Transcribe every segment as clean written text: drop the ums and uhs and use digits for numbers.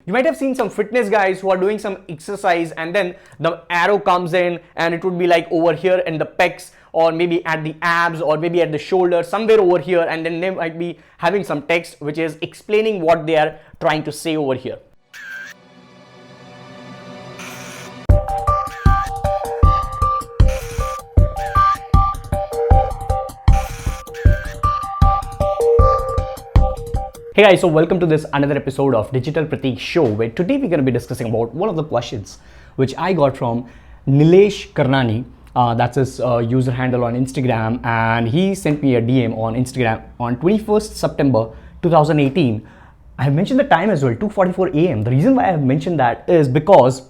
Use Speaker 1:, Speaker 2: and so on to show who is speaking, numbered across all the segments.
Speaker 1: You might have seen some fitness guys who are doing some exercise and then the arrow comes in and it would be like over here in the pecs or maybe at the abs or maybe at the shoulder, somewhere over here, and then they might be having some text which is explaining what they are trying to say over here. Hey guys, so welcome to this another episode of Digital Pratik show, where today we're going to be discussing about one of the questions which I got from Nilesh Karnani. That's his user handle on Instagram, and he sent me a DM on Instagram on 21st September 2018. I have mentioned the time as well, 2:44 a.m. The reason why I have mentioned that is because,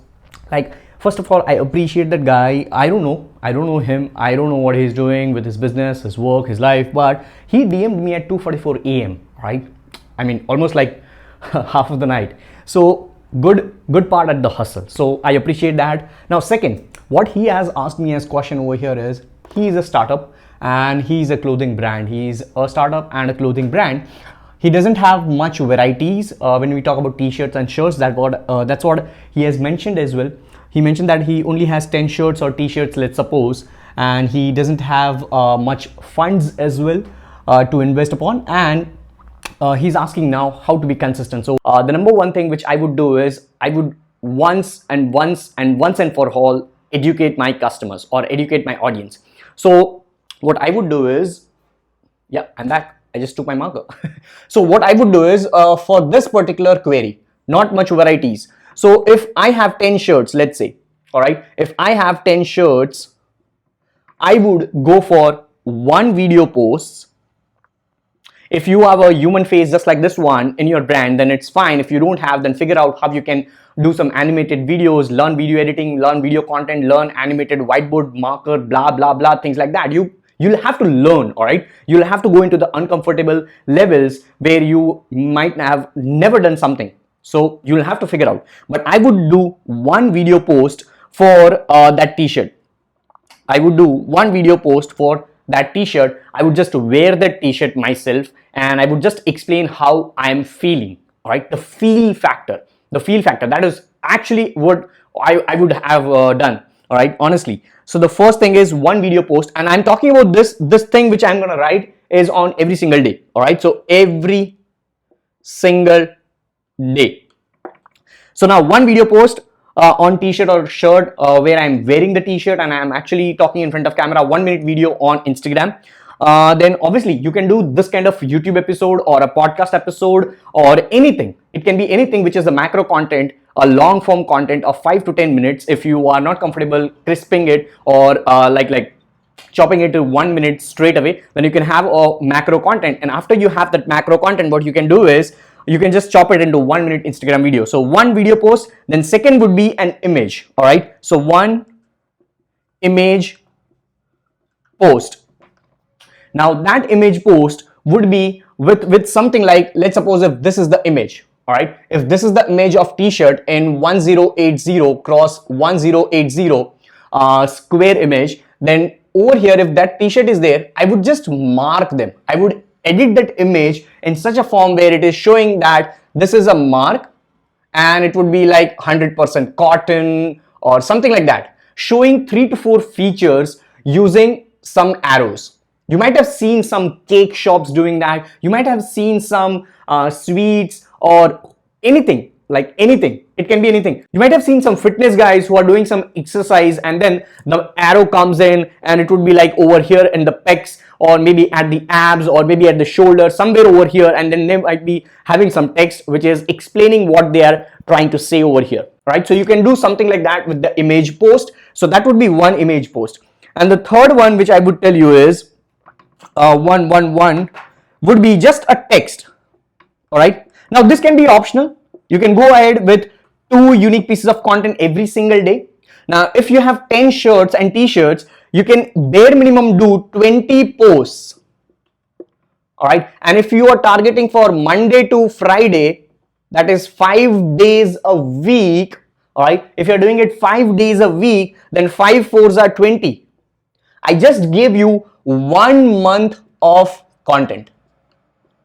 Speaker 1: first of all, I appreciate that guy. I don't know him. I don't know what he's doing with his business, his work, his life, but he DM'd me at 2:44 a.m. right? I mean, almost like half of the night. So good part at the hustle. So I appreciate that. Now, second, what he has asked me as question over here is, he is a startup and he's a clothing brand. He's a startup and a clothing brand. He doesn't have much varieties when we talk about t-shirts and shirts. That's what he has mentioned as well. He mentioned that he only has 10 shirts or t-shirts, let's suppose, and he doesn't have much funds as well to invest upon, and he's asking now how to be consistent. So the number one thing which I would do is, I would once and for all educate my customers or educate my audience. So what I would do is, yeah, I'm back. I just took my marker. So what I would do is, for this particular query, not much varieties. So if I have 10 shirts, let's say, all right, if I have 10 shirts, I would go for one video post. If you have a human face just like this one in your brand, then it's fine. If you don't have, then figure out how you can do some animated videos, learn video editing, learn video content, learn animated whiteboard marker, blah, blah, blah, things like that. You'll have to learn, all right? You'll have to go into the uncomfortable levels where you might have never done something. So you'll have to figure out. But I would do one video post for that t-shirt. I would do one video post for that t-shirt. I would just wear that t-shirt myself and I would just explain how I am feeling, all right? The feel factor, that is actually what I would have done, all right, honestly. So the first thing is one video post, and I'm talking about this thing which I'm going to write is on every single day, all right? So every single day. So now one video post on t-shirt or shirt where I'm wearing the t-shirt and I'm actually talking in front of camera, 1 minute video on Instagram. Then obviously you can do this kind of YouTube episode or a podcast episode or anything. It can be anything which is a macro content, a long form content of 5 to 10 minutes. If you are not comfortable crisping it or like chopping it to 1 minute straight away, then you can have a macro content. And after you have that macro content, what you can do is, you can just chop it into 1 minute Instagram video. So one video post, then second would be an image, all right? So one image post. Now that image post would be with something like, let's suppose if this is the image, all right? If this is the image of t-shirt in 1080 cross 1080 square image, then over here, if that t-shirt is there, I would just mark them. I would edit that image in such a form where it is showing that this is a mark and it would be like 100% cotton or something like that, showing 3 to 4 features using some arrows. You might have seen some cake shops doing that. You might have seen some sweets or anything, like anything. It can be anything. You might have seen some fitness guys who are doing some exercise and then the arrow comes in and it would be like over here in the pecs or maybe at the abs or maybe at the shoulder, somewhere over here, and then they might be having some text which is explaining what they are trying to say over here, right? So you can do something like that with the image post. So that would be one image post. And the third one which I would tell you is one would be just a text, all right? Now this can be optional. You can go ahead with 2 unique pieces of content every single day. Now if you have 10 shirts and t-shirts, you can bare minimum do 20 posts, all right? And if you are targeting for Monday to Friday, that is 5 days a week, all right? If you're doing it 5 days a week, then 5 4s are 20. I just gave you 1 month of content,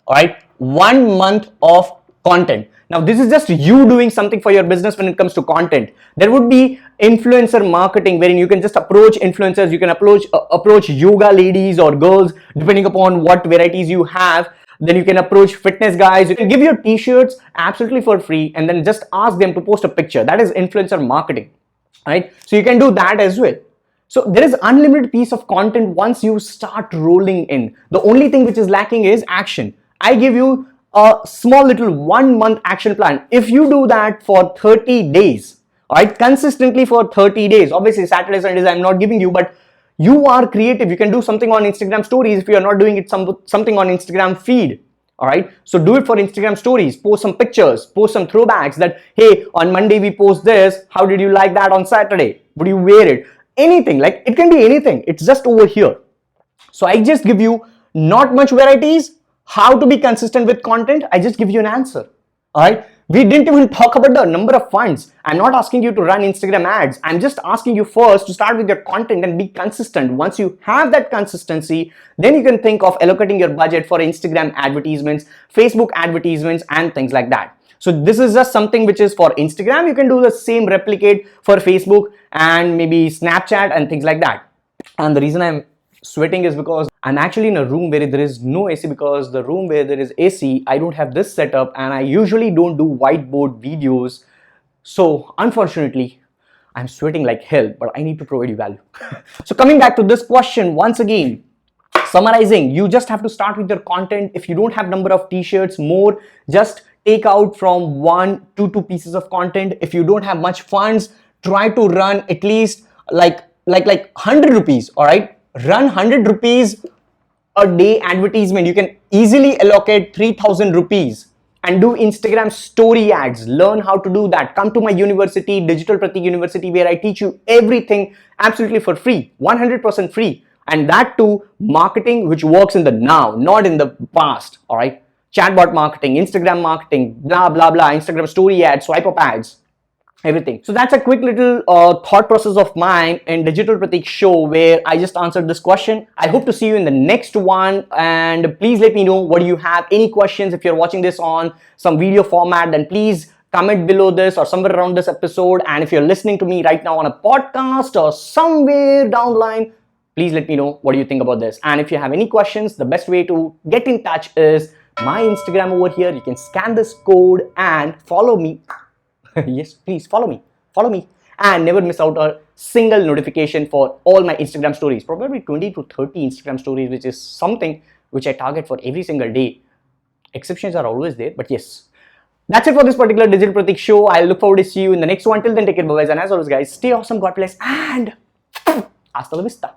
Speaker 1: all right? 1 month of content. Now this is just you doing something for your business. When it comes to content, there would be influencer marketing, wherein you can just approach influencers, you can approach yoga ladies or girls, depending upon what varieties you have. Then you can approach fitness guys, you can give your t-shirts absolutely for free and then just ask them to post a picture. That is influencer marketing, right? So you can do that as well. So there is unlimited piece of content once you start rolling in. The only thing which is lacking is action. I give you a small little 1 month action plan. If you do that for 30 days, all right, consistently for 30 days, obviously Saturdays, Sundays I'm not giving you, but you are creative. You can do something on Instagram stories if you are not doing it something on Instagram feed. All right, so do it for Instagram stories, post some pictures, post some throwbacks that, hey, on Monday we post this, how did you like that on Saturday? Would you wear it? Anything, like it can be anything, it's just over here. So I just give you not much varieties, how to be consistent with content. I just give you an answer. All right, we didn't even talk about the number of funds. I'm not asking you to run Instagram ads. I'm just asking you first to start with your content and be consistent. Once you have that consistency, then you can think of allocating your budget for Instagram advertisements, Facebook advertisements, and things like that. So this is just something which is for Instagram. You can do the same, replicate for Facebook and maybe Snapchat and things like that. And the reason I'm sweating is because I'm actually in a room where there is no AC, because the room where there is AC, I don't have this setup, and I usually don't do whiteboard videos. So unfortunately, I'm sweating like hell, but I need to provide you value. So coming back to this question once again, summarizing, you just have to start with your content. If you don't have number of t-shirts, more, just take out from 1 to 2 pieces of content. If you don't have much funds, try to run at least like 100 rupees. All right, run 100 rupees a day advertisement. You can easily allocate 3000 rupees and do Instagram story ads. Learn how to do that. Come to my university, Digital Pratik University, where I teach you everything absolutely for free, 100% free. And that too, marketing which works in the now, not in the past. All right, chatbot marketing, Instagram marketing, blah blah blah, Instagram story ads, swipe up ads, everything. So that's a quick little thought process of mine in Digital Pratik show, where I just answered this question. I hope to see you in the next one, and please let me know what do you have. Any questions? If you're watching this on some video format, then please comment below this or somewhere around this episode. And if you're listening to me right now on a podcast or somewhere down the line, please let me know what do you think about this. And if you have any questions, the best way to get in touch is my Instagram over here. You can scan this code and follow me. Yes, please follow me and never miss out a single notification for all my Instagram stories, probably 20 to 30 Instagram stories, which is something which I target for every single day. Exceptions are always there, but yes, that's it for this particular Digital Pratik show. I look forward to see you in the next one. Till then, take care, bye-bye, and as always guys, stay awesome, God bless, and hasta la vista.